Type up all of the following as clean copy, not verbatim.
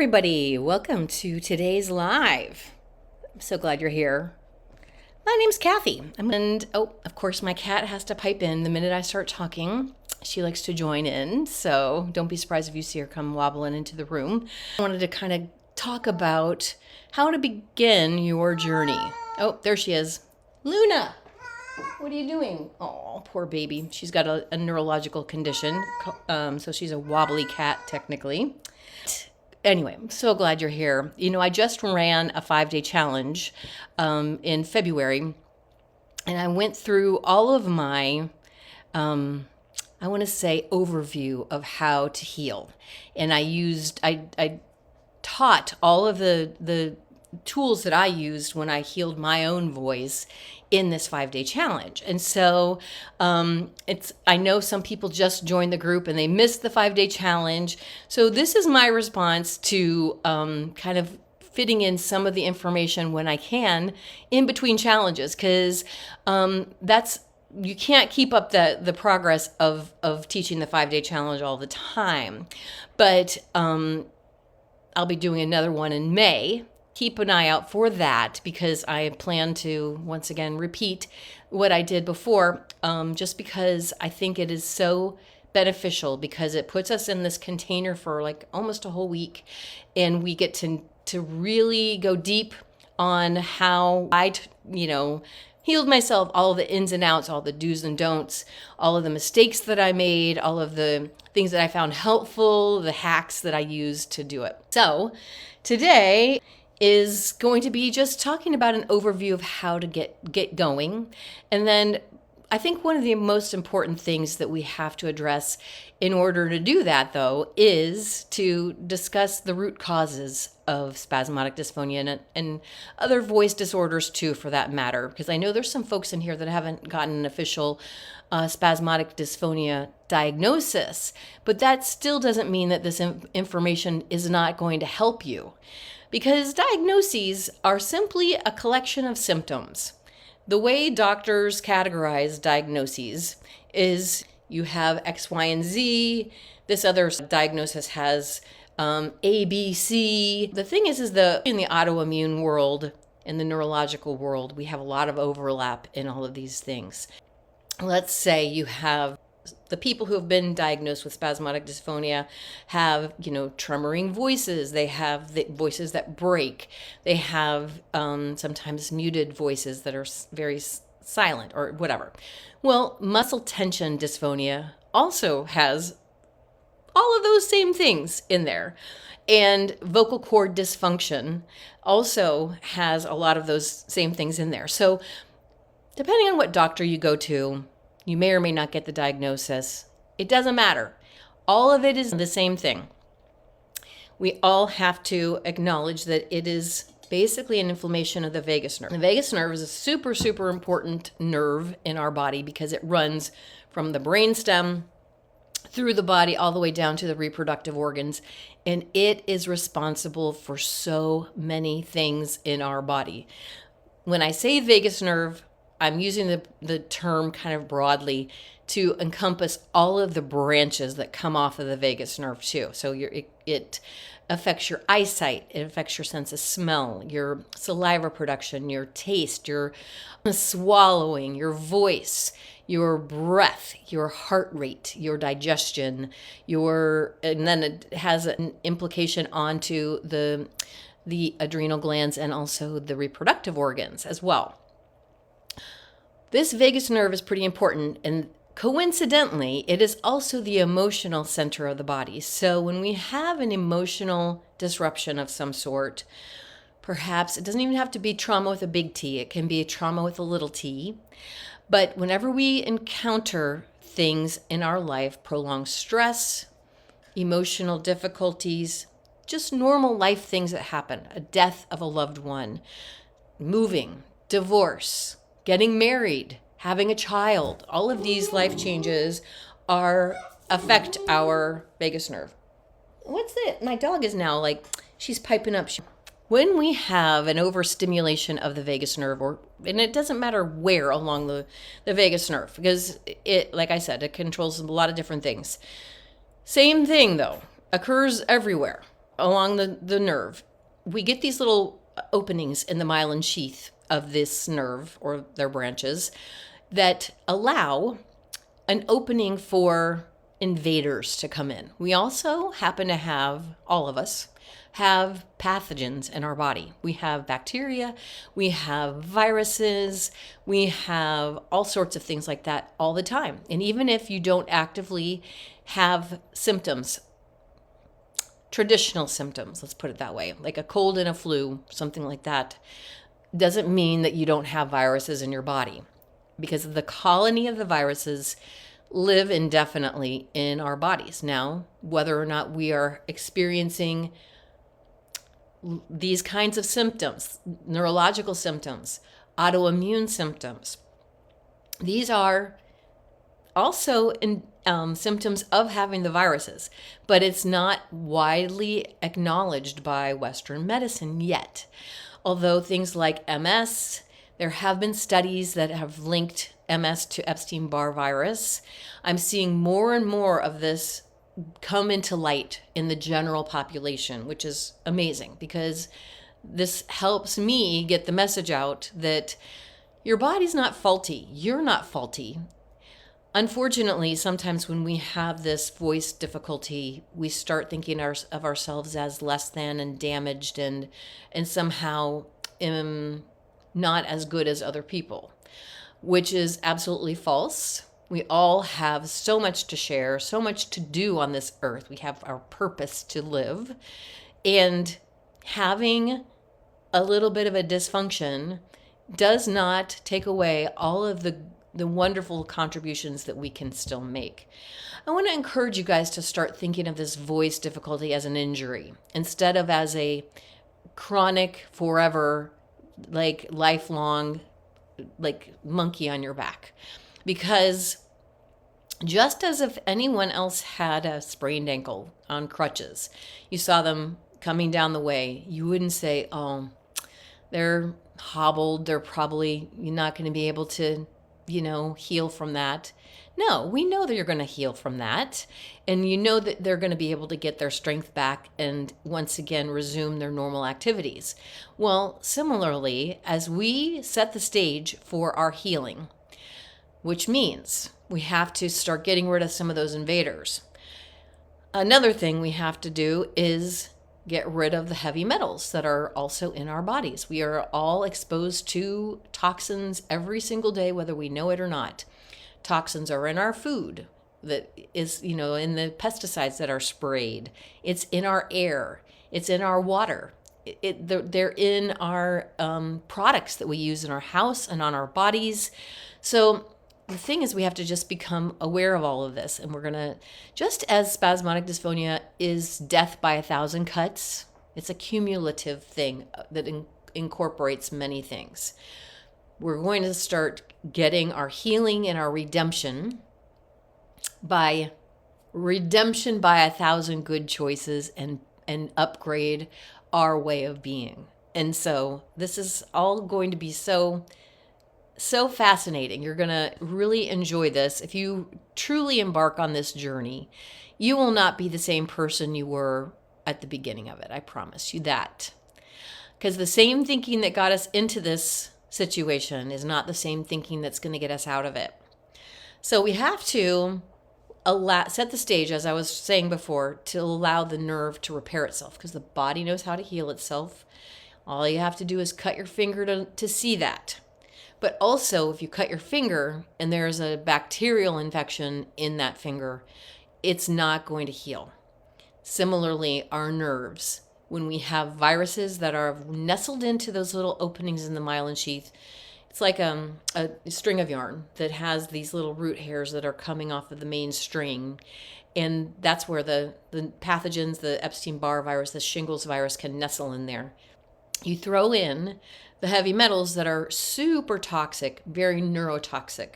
everybody. Welcome to today's live. I'm so glad you're here. My name's Kathy. Of course, my cat has to pipe in the minute I start talking. She likes to join in, so don't be surprised if you see her come wobbling into the room. I wanted to kind of talk about how to begin your journey. Oh, there she is. Luna, what are you doing? Oh, poor baby. She's got a neurological condition, so she's a wobbly cat, technically. Anyway, I'm so glad you're here. You know, I just ran a 5-day challenge in February, and I went through all of my, I want to say, overview of how to heal. And I taught all of the tools that I used when I healed my own voice in this 5-day challenge. And so I know some people just joined the group and they missed the 5-day challenge. So this is my response to kind of fitting in some of the information when I can in between challenges, because you can't keep up the progress of teaching the 5-day challenge all the time. But I'll be doing another one in May. Keep an eye out for that, because I plan to once again repeat what I did before, just because I think it is so beneficial, because it puts us in this container for like almost a whole week, and we get to really go deep on how I healed myself, all of the ins and outs, all the do's and don'ts, all of the mistakes that I made, all of the things that I found helpful, the hacks that I used to do it. So today is going to be just talking about an overview of how to get going. And then I think one of the most important things that we have to address in order to do that, though, is to discuss the root causes of spasmodic dysphonia and other voice disorders too, for that matter, because I know there's some folks in here that haven't gotten an official spasmodic dysphonia diagnosis, but that still doesn't mean that this information is not going to help you. Because diagnoses are simply a collection of symptoms. The way doctors categorize diagnoses is you have X, Y, and Z. This other diagnosis has A, B, C. The thing is in the autoimmune world, in the neurological world, we have a lot of overlap in all of these things. Let's say you have the people who have been diagnosed with spasmodic dysphonia have, tremoring voices. They have the voices that break. They have sometimes muted voices that are very silent or whatever. Well, muscle tension dysphonia also has all of those same things in there. And vocal cord dysfunction also has a lot of those same things in there. So depending on what doctor you go to, you may or may not get the diagnosis. It doesn't matter. All of it is the same thing. We all have to acknowledge that it is basically an inflammation of the vagus nerve. The vagus nerve is a super, super important nerve in our body, because it runs from the brainstem through the body all the way down to the reproductive organs. And it is responsible for so many things in our body. When I say vagus nerve, I'm using the term kind of broadly to encompass all of the branches that come off of the vagus nerve too. So it affects your eyesight, it affects your sense of smell, your saliva production, your taste, your swallowing, your voice, your breath, your heart rate, your digestion, and then it has an implication onto the adrenal glands and also the reproductive organs as well. This vagus nerve is pretty important, and coincidentally, it is also the emotional center of the body. So when we have an emotional disruption of some sort, perhaps it doesn't even have to be trauma with a big T. It can be a trauma with a little t. But whenever we encounter things in our life, prolonged stress, emotional difficulties, just normal life things that happen, a death of a loved one, moving, divorce, getting married, having a child, all of these life changes affect our vagus nerve. What's it? My dog is now she's piping up. When we have an overstimulation of the vagus nerve, and it doesn't matter where along the vagus nerve, because it, like I said, it controls a lot of different things. Same thing though, occurs everywhere. along the nerve, we get these little openings in the myelin sheath of this nerve or their branches that allow an opening for invaders to come in. We also happen to have, all of us, have pathogens in our body. We have bacteria, we have viruses, we have all sorts of things like that all the time. And even if you don't actively have symptoms, traditional symptoms, let's put it that way, like a cold and a flu, something like that, doesn't mean that you don't have viruses in your body, because the colony of the viruses live indefinitely in our bodies. Now, whether or not we are experiencing these kinds of symptoms, neurological symptoms, autoimmune symptoms, these are also symptoms of having the viruses, but it's not widely acknowledged by Western medicine yet. Although things like MS, there have been studies that have linked MS to Epstein-Barr virus. I'm seeing more and more of this come into light in the general population, which is amazing, because this helps me get the message out that your body's not faulty. You're not faulty. Unfortunately, sometimes when we have this voice difficulty, we start thinking of ourselves as less than and damaged and somehow not as good as other people, which is absolutely false. We all have so much to share, so much to do on this earth. We have our purpose to live. And having a little bit of a dysfunction does not take away all of the wonderful contributions that we can still make. I want to encourage you guys to start thinking of this voice difficulty as an injury instead of as a chronic, forever, like lifelong, like monkey on your back. Because just as if anyone else had a sprained ankle on crutches, you saw them coming down the way, you wouldn't say, oh, they're hobbled, they're probably not going to be able to heal from that. No, we know that you're going to heal from that. And you know that they're going to be able to get their strength back and once again resume their normal activities. Well, similarly, as we set the stage for our healing, which means we have to start getting rid of some of those invaders. Another thing we have to do is get rid of the heavy metals that are also in our bodies. We are all exposed to toxins every single day, whether we know it or not. Toxins are in our food, that is, in the pesticides that are sprayed. It's in our air. It's in our water. They're in our products that we use in our house and on our bodies. So the thing is, we have to just become aware of all of this. And we're going to, just as spasmodic dysphonia is death by 1,000 cuts, it's a cumulative thing that incorporates many things. We're going to start getting our healing and our redemption by 1,000 good choices and upgrade our way of being. And so this is all going to be so fascinating. You're going to really enjoy this. If you truly embark on this journey, you will not be the same person you were at the beginning of it. I promise you that. Because the same thinking that got us into this situation is not the same thinking that's going to get us out of it. So we have to set the stage, as I was saying before, to allow the nerve to repair itself, because the body knows how to heal itself. All you have to do is cut your finger to see that. But also, if you cut your finger and there's a bacterial infection in that finger, it's not going to heal. Similarly, our nerves, when we have viruses that are nestled into those little openings in the myelin sheath, it's like a string of yarn that has these little root hairs that are coming off of the main string. And that's where the pathogens, the Epstein-Barr virus, the shingles virus can nestle in there. You throw in the heavy metals that are super toxic, very neurotoxic.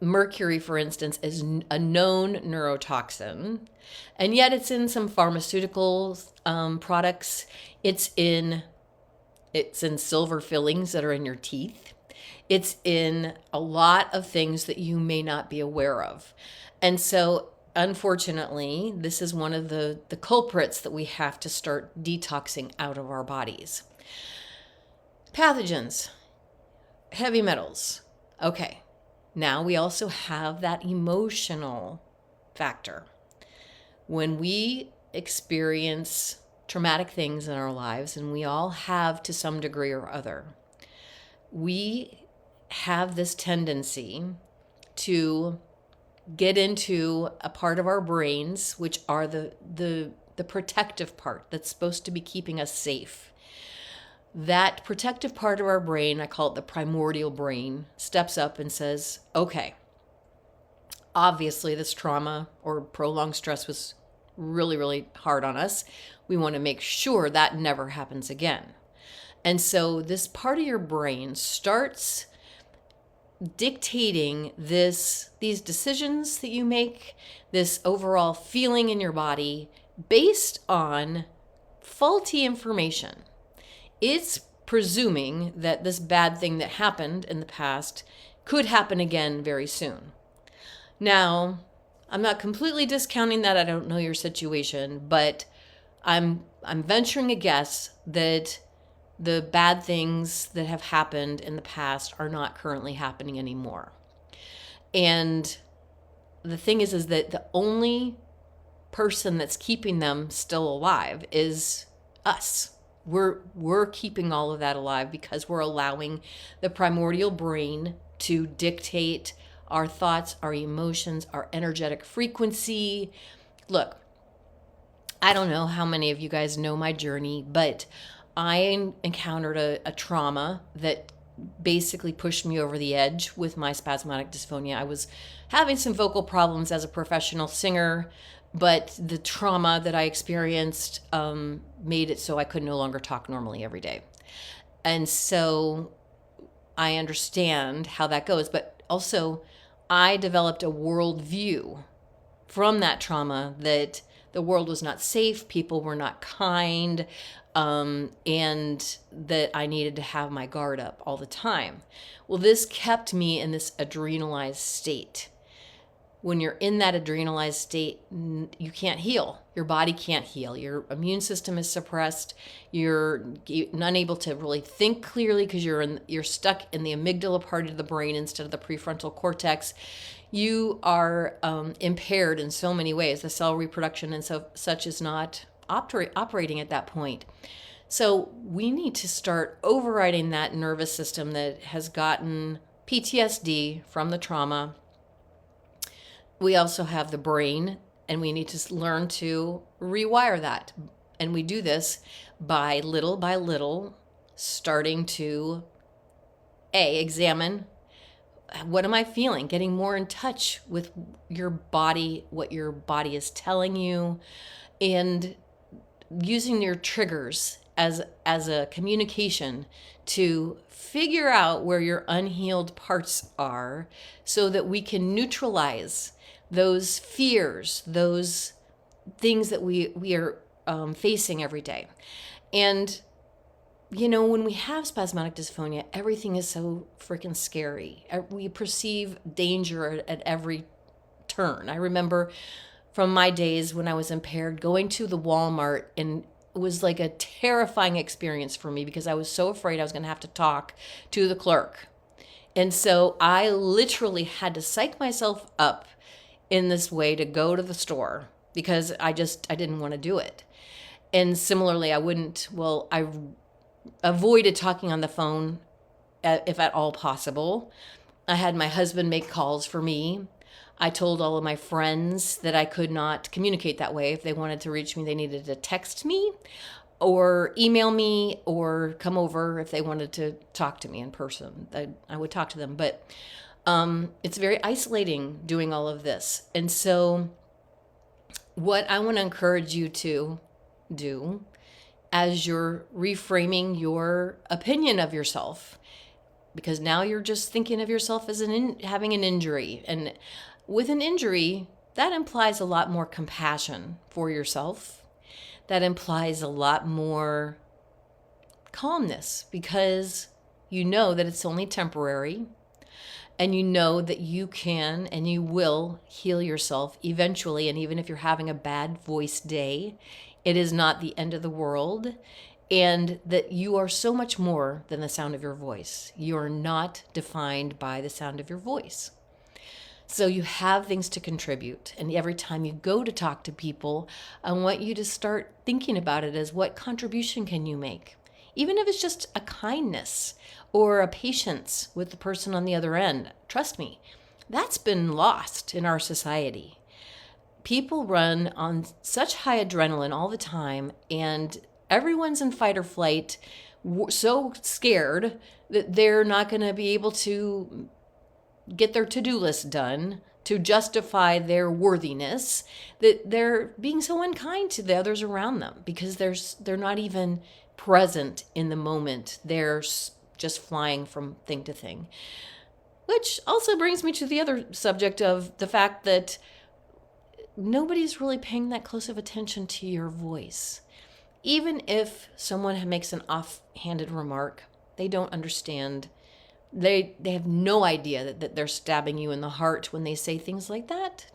Mercury, for instance, is a known neurotoxin, and yet it's in some pharmaceutical products. It's in silver fillings that are in your teeth. It's in a lot of things that you may not be aware of. And so unfortunately, this is one of the culprits that we have to start detoxing out of our bodies. Pathogens, heavy metals. Okay, now we also have that emotional factor. When we experience traumatic things in our lives, and we all have to some degree or other, we have this tendency to get into a part of our brains, which are the protective part that's supposed to be keeping us safe. That protective part of our brain, I call it the primordial brain, steps up and says, okay, obviously this trauma or prolonged stress was really, really hard on us. We want to make sure that never happens again. And so this part of your brain starts dictating these decisions that you make, this overall feeling in your body based on faulty information. It's presuming that this bad thing that happened in the past could happen again very soon. Now, I'm not completely discounting that. I don't know your situation, but I'm venturing a guess that the bad things that have happened in the past are not currently happening anymore. And the thing is that the only person that's keeping them still alive is us. We're keeping all of that alive because we're allowing the primordial brain to dictate our thoughts, our emotions, our energetic frequency. Look, I don't know how many of you guys know my journey, but I encountered a trauma that basically pushed me over the edge with my spasmodic dysphonia. I was having some vocal problems as a professional singer, but the trauma that I experienced made it so I could no longer talk normally every day. And so I understand how that goes, but also I developed a worldview from that trauma that the world was not safe, people were not kind, and that I needed to have my guard up all the time. Well, this kept me in this adrenalized state. When you're in that adrenalized state, you can't heal. Your body can't heal. Your immune system is suppressed. You're unable to really think clearly because you're stuck in the amygdala part of the brain instead of the prefrontal cortex. You are impaired in so many ways. The cell reproduction and such is not operating at that point. So we need to start overriding that nervous system that has gotten PTSD from the trauma. We also have the brain, and we need to learn to rewire that. And we do this by little starting to examine, what am I feeling? Getting more in touch with your body, what your body is telling you, and using your triggers as a communication to figure out where your unhealed parts are so that we can neutralize those fears, those things that we are facing every day. And when we have spasmodic dysphonia, everything is so freaking scary. We perceive danger at every turn. I remember from my days when I was impaired, going to the Walmart, and it was like a terrifying experience for me because I was so afraid I was going to have to talk to the clerk. And so I literally had to psych myself up in this way to go to the store because I didn't want to do it. And similarly, I avoided talking on the phone if at all possible. I had my husband make calls for me. I told all of my friends that I could not communicate that way. If they wanted to reach me, they needed to text me or email me or come over if they wanted to talk to me in person. I would talk to them. But it's very isolating doing all of this. And so what I want to encourage you to do as you're reframing your opinion of yourself, because now you're just thinking of yourself as having an injury. And with an injury, that implies a lot more compassion for yourself. That implies a lot more calmness because you know that it's only temporary and you know that you can and you will heal yourself eventually. And even if you're having a bad voice day, it is not the end of the world. And that you are so much more than the sound of your voice. You are not defined by the sound of your voice. So you have things to contribute. And every time you go to talk to people, I want you to start thinking about it as, what contribution can you make? Even if it's just a kindness or a patience with the person on the other end. Trust me, that's been lost in our society. People run on such high adrenaline all the time, and everyone's in fight or flight, so scared that they're not going to be able to get their to-do list done to justify their worthiness, that they're being so unkind to the others around them because they're not even present in the moment. They're just flying from thing to thing. Which also brings me to the other subject of the fact that nobody's really paying that close of attention to your voice. Even if someone makes an offhanded remark, they don't understand. They have no idea that they're stabbing you in the heart when they say things like that.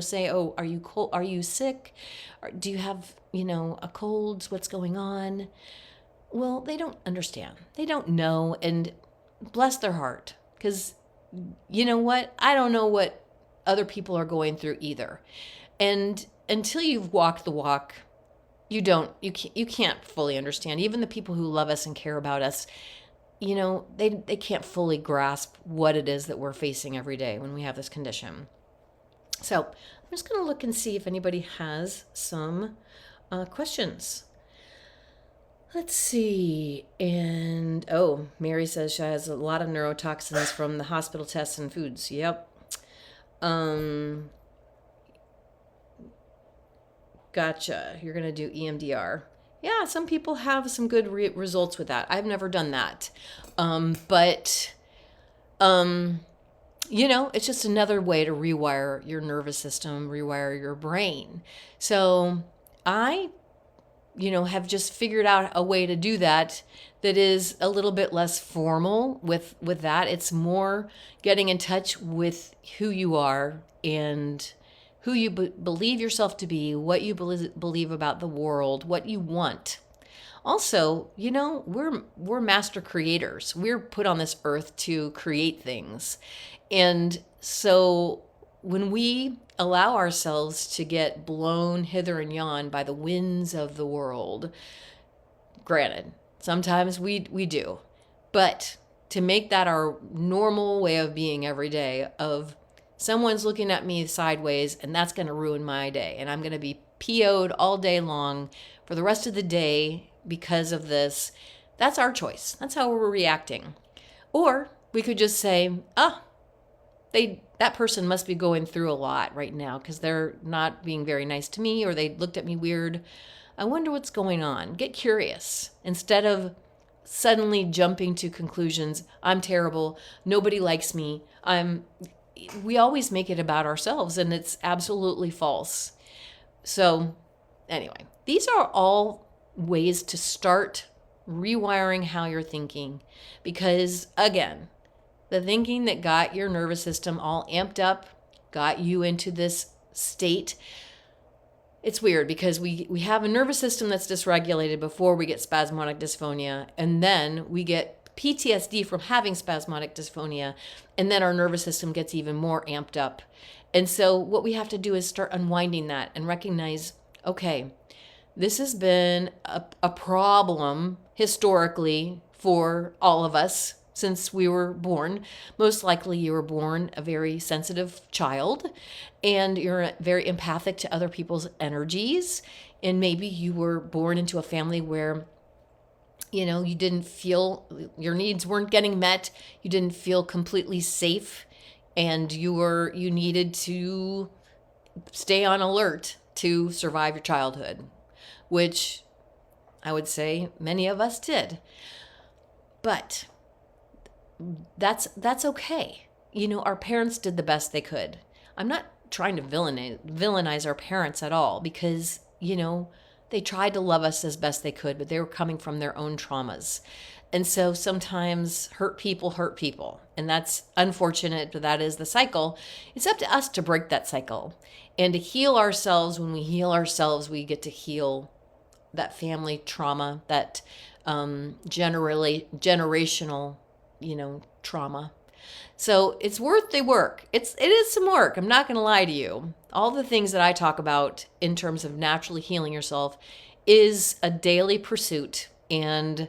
Say, oh, are you cold? Are you sick? Or do you have, a cold? What's going on? Well, they don't understand. They don't know. And bless their heart. Because you know what? I don't know what other people are going through either. And until you've walked the walk, you can't fully understand. Even the people who love us and care about us, they can't fully grasp what it is that we're facing every day when we have this condition. So I'm just going to look and see if anybody has some questions. Let's see. And, Mary says she has a lot of neurotoxins from the hospital tests and foods. Yep. Gotcha. You're going to do EMDR. Yeah, some people have some good results with that. I've never done that. But it's just another way to rewire your nervous system, rewire your brain. So I, have just figured out a way to do that is a little bit less formal with that. It's more getting in touch with who you are and who you believe yourself to be, what you believe about the world, what you want. Also, we're master creators. We're put on this earth to create things. And so when we allow ourselves to get blown hither and yon by the winds of the world, granted, sometimes we do, but to make that our normal way of being every day, of someone's looking at me sideways and that's going to ruin my day, and I'm going to be PO'd all day long for the rest of the day because of this, that's our choice. That's how we're reacting. Or we could just say, that person must be going through a lot right now because they're not being very nice to me, or they looked at me weird. I wonder what's going on. Get curious instead of suddenly jumping to conclusions. I'm terrible. Nobody likes me. We always make it about ourselves, and it's absolutely false. So anyway, these are all ways to start rewiring how you're thinking, because again, the thinking that got your nervous system all amped up, got you into this state. It's weird because we have a nervous system that's dysregulated before we get spasmodic dysphonia, and then we get PTSD from having spasmodic dysphonia, and then our nervous system gets even more amped up. And so what we have to do is start unwinding that and recognize, okay, this has been a problem historically for all of us since we were born. Most likely you were born a very sensitive child, and you're very empathic to other people's energies. And maybe you were born into a family where you didn't feel your needs weren't getting met. You didn't feel completely safe, and you needed to stay on alert to survive your childhood, which I would say many of us did. But that's okay. Our parents did the best they could. I'm not trying to villainize our parents at all, because they tried to love us as best they could, but they were coming from their own traumas. And so sometimes hurt people. And that's unfortunate, but that is the cycle. It's up to us to break that cycle and to heal ourselves. When we heal ourselves, we get to heal that family trauma, that generational, trauma. So it's worth the work. It is some work. I'm not going to lie to you. All the things that I talk about in terms of naturally healing yourself is a daily pursuit. And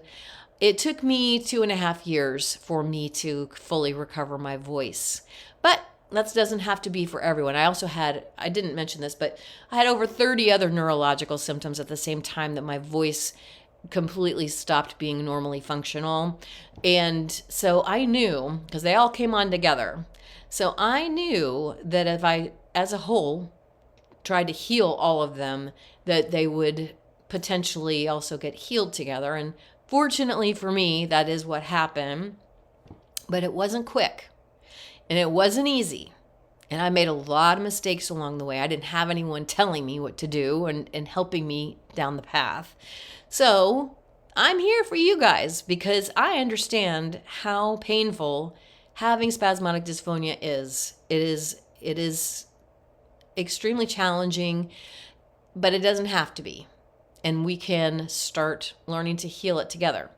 it took me 2.5 years for me to fully recover my voice. But that doesn't have to be for everyone. I didn't mention this, but I had over 30 other neurological symptoms at the same time that my voice completely stopped being normally functional. And so I knew, because they all came on together, so I knew that if I, as a whole, tried to heal all of them, that they would potentially also get healed together. And fortunately for me, that is what happened. But it wasn't quick. And it wasn't easy. And I made a lot of mistakes along the way. I didn't have anyone telling me what to do and helping me down the path. So I'm here for you guys because I understand how painful having spasmodic dysphonia is. It is extremely challenging, but it doesn't have to be. And we can start learning to heal it together.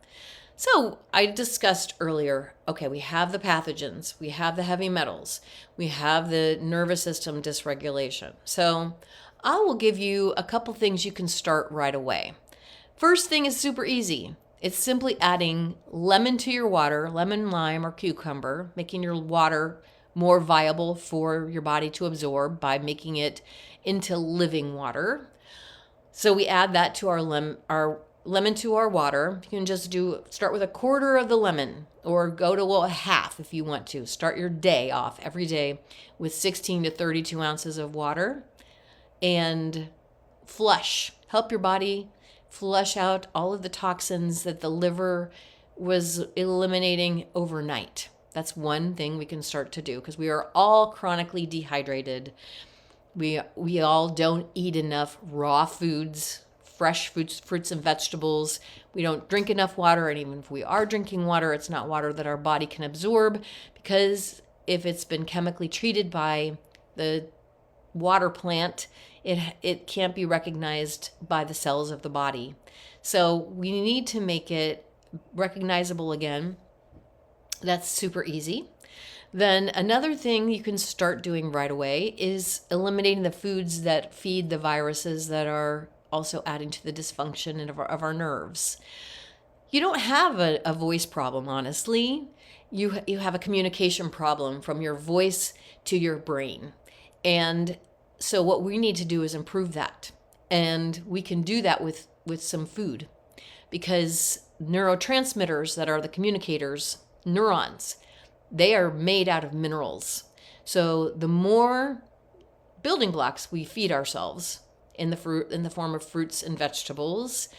So I discussed earlier, okay, we have the pathogens, we have the heavy metals, we have the nervous system dysregulation. So I will give you a couple things you can start right away. First thing is super easy. It's simply adding lemon to your water, lemon, lime, or cucumber, making your water more viable for your body to absorb by making it into living water. So we add that to our lemon to our water. You can just start with 1/4 of the lemon or go to a half if you want to. Start your day off every day with 16 to 32 ounces of water and flush. Help your body flush out all of the toxins that the liver was eliminating overnight. That's one thing we can start to do because we are all chronically dehydrated. We all don't eat enough raw foods, fresh fruits and vegetables. We don't drink enough water, and even if we are drinking water, it's not water that our body can absorb because if it's been chemically treated by the water plant, it can't be recognized by the cells of the body. So we need to make it recognizable again. That's super easy. Then another thing you can start doing right away is eliminating the foods that feed the viruses that are also adding to the dysfunction of our nerves. You don't have a voice problem, honestly. You have a communication problem from your voice to your brain. And so what we need to do is improve that. And we can do that with some food because neurotransmitters that are the communicators, neurons, they are made out of minerals. So the more building blocks we feed ourselves in the form of fruits and vegetables,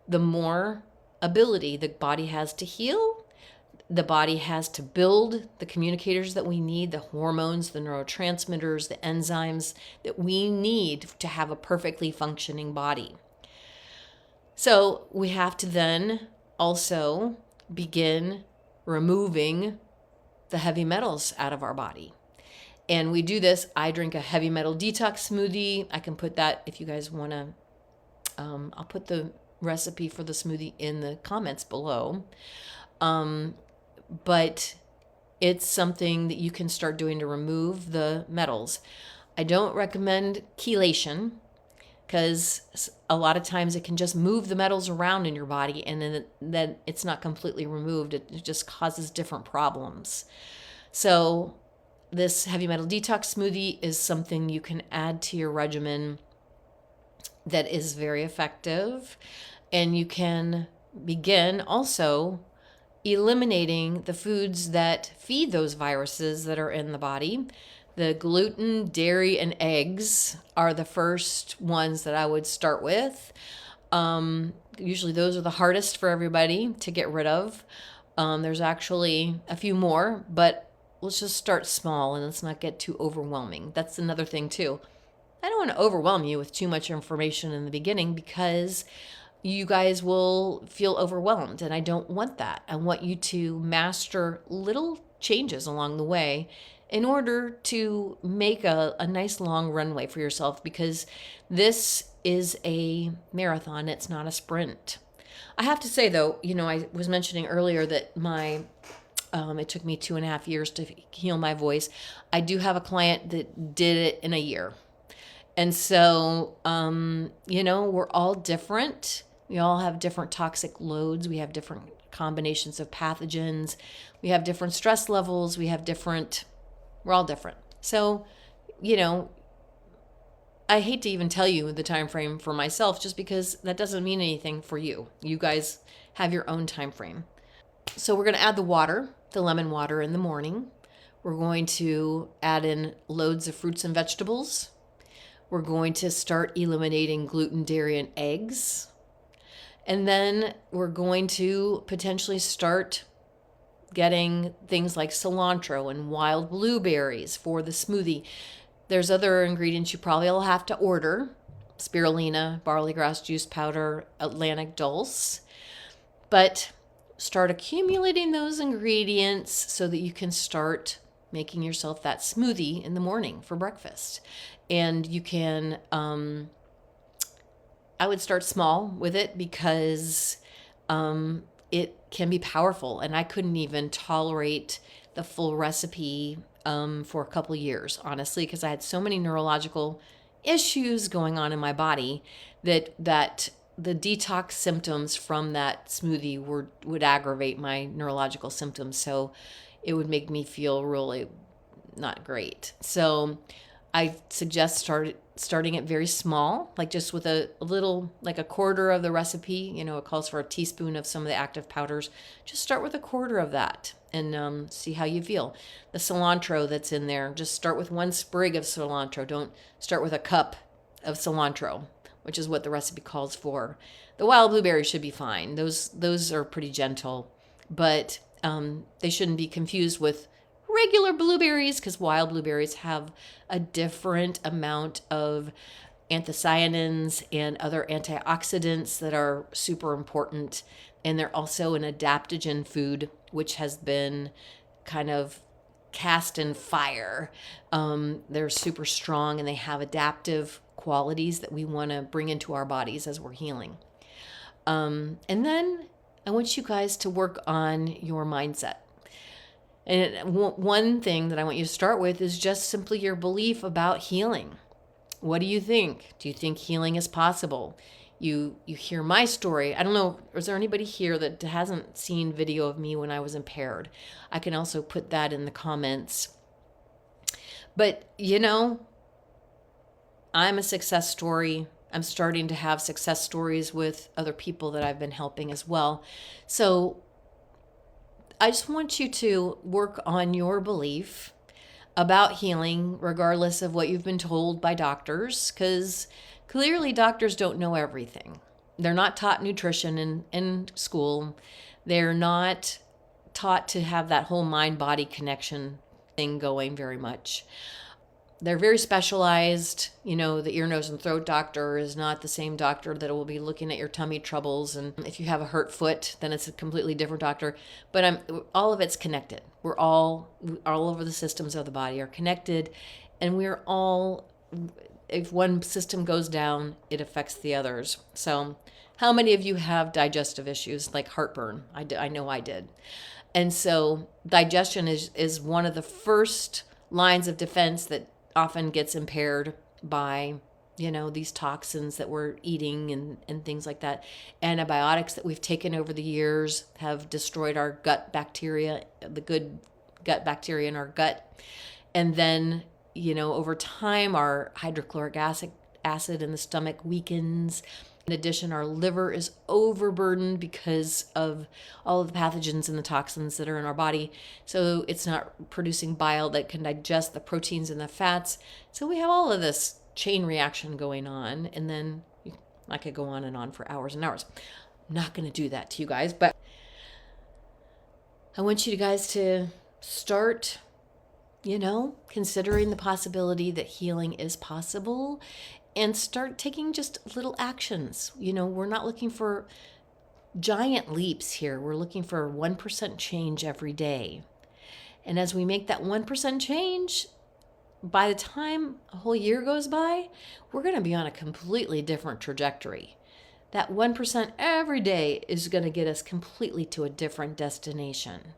the more ability the body has to heal. The body has to build the communicators that we need, the hormones, the neurotransmitters, the enzymes that we need to have a perfectly functioning body. So we have to then also begin removing the heavy metals out of our body. And we do this. I drink a heavy metal detox smoothie. I can put that if you guys want to. I'll put the recipe for the smoothie in the comments below. But it's something that you can start doing to remove the metals. I don't recommend chelation because a lot of times it can just move the metals around in your body and then it's not completely removed. It just causes different problems. So this heavy metal detox smoothie is something you can add to your regimen that is very effective. And you can begin also eliminating the foods that feed those viruses that are in the body. The gluten, dairy, and eggs are the first ones that I would start with. Usually those are the hardest for everybody to get rid of. There's actually a few more, but let's just start small and let's not get too overwhelming. That's another thing too. I don't want to overwhelm you with too much information in the beginning because you guys will feel overwhelmed, and I don't want that. I want you to master little changes along the way in order to make a nice long runway for yourself, because this is a marathon, it's not a sprint. I have to say though, I was mentioning earlier that it took me 2.5 years to heal my voice. I do have a client that did it in a year. And so, we're all different. We all have different toxic loads. We have different combinations of pathogens. We have different stress levels. We're all different. So, I hate to even tell you the time frame for myself, just because that doesn't mean anything for you. You guys have your own time frame. So we're going to add the lemon water in the morning. We're going to add in loads of fruits and vegetables. We're going to start eliminating gluten, dairy, and eggs. And then we're going to potentially start getting things like cilantro and wild blueberries for the smoothie. There's other ingredients you probably will have to order: spirulina, barley grass juice powder, Atlantic dulse. But start accumulating those ingredients so that you can start making yourself that smoothie in the morning for breakfast. And you can, I would start small with it, because it can be powerful. And I couldn't even tolerate the full recipe for a couple of years, honestly, because I had so many neurological issues going on in my body that the detox symptoms from that smoothie would aggravate my neurological symptoms. So it would make me feel really not great. So I suggest starting it very small, like just with a little, like a quarter of the recipe. It calls for a teaspoon of some of the active powders. Just start with a quarter of that and see how you feel. The cilantro that's in there, just start with one sprig of cilantro. Don't start with a cup of cilantro, which is what the recipe calls for. The wild blueberries should be fine. Those are pretty gentle, but they shouldn't be confused with regular blueberries, because wild blueberries have a different amount of anthocyanins and other antioxidants that are super important. And they're also an adaptogen food, which has been kind of cast in fire. They're super strong, and they have adaptive qualities that we want to bring into our bodies as we're healing. And then I want you guys to work on your mindset. And one thing that I want you to start with is just simply your belief about healing. What do you think? Do you think healing is possible? You hear my story. I don't know, is there anybody here that hasn't seen video of me when I was impaired? I can also put that in the comments. But, I'm a success story. I'm starting to have success stories with other people that I've been helping as well. So I just want you to work on your belief about healing, regardless of what you've been told by doctors, because clearly doctors don't know everything. They're not taught nutrition in school. They're not taught to have that whole mind-body connection thing going very much. They're very specialized. The ear, nose, and throat doctor is not the same doctor that will be looking at your tummy troubles. And if you have a hurt foot, then it's a completely different doctor. But all of it's connected. We're all over the systems of the body are connected. And we're all, if one system goes down, it affects the others. So how many of you have digestive issues like heartburn? I know I did. And so digestion is one of the first lines of defense that often gets impaired by, these toxins that we're eating and things like that. Antibiotics that we've taken over the years have destroyed our gut bacteria, the good gut bacteria in our gut. And then, over time, our hydrochloric acid in the stomach weakens. In addition, our liver is overburdened because of all of the pathogens and the toxins that are in our body. So it's not producing bile that can digest the proteins and the fats. So we have all of this chain reaction going on. And then I could go on and on for hours and hours. I'm not going to do that to you guys, but I want you guys to start considering the possibility that healing is possible, and start taking just little actions. We're not looking for giant leaps here. We're looking for 1% change every day. And as we make that 1% change, by the time a whole year goes by, we're going to be on a completely different trajectory. That 1% every day is going to get us completely to a different destination.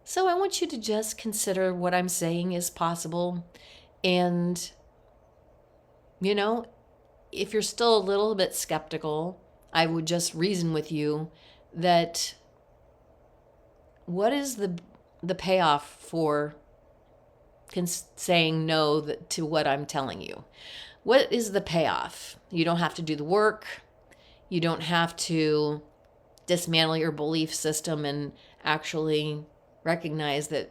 So I want you to just consider what I'm saying is possible. And, if you're still a little bit skeptical, I would just reason with you that what is the payoff for saying no to what I'm telling you? What is the payoff? You don't have to do the work. You don't have to dismantle your belief system and actually recognize that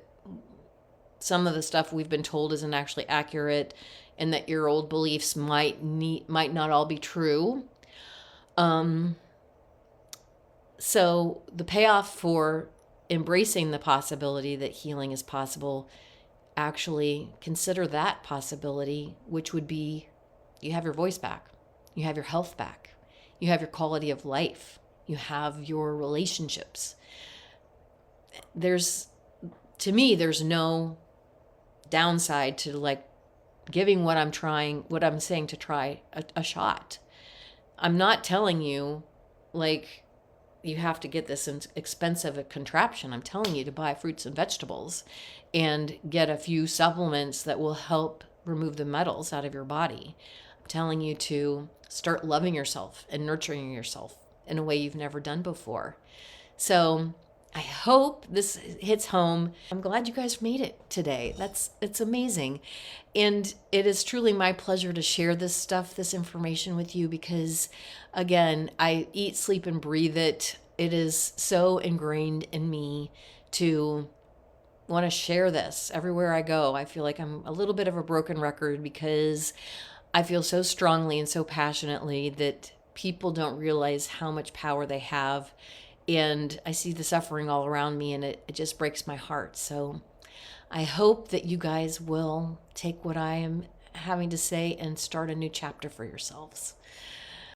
some of the stuff we've been told isn't actually accurate, and that your old beliefs might not all be true. So the payoff for embracing the possibility that healing is possible, actually consider that possibility, which would be you have your voice back, you have your health back, you have your quality of life, you have your relationships. To me, there's no downside to giving what I'm saying to try a shot. I'm not telling you you have to get this expensive a contraption. I'm telling you to buy fruits and vegetables and get a few supplements that will help remove the metals out of your body. I'm telling you to start loving yourself and nurturing yourself in a way you've never done before. So I hope this hits home. I'm glad you guys made it today. It's amazing. And it is truly my pleasure to share this information with you, because again, I eat, sleep, and breathe it. It is so ingrained in me to want to share this everywhere I go. I feel like I'm a little bit of a broken record, because I feel so strongly and so passionately that people don't realize how much power they have. And I see the suffering all around me, and it just breaks my heart. So I hope that you guys will take what I am having to say and start a new chapter for yourselves.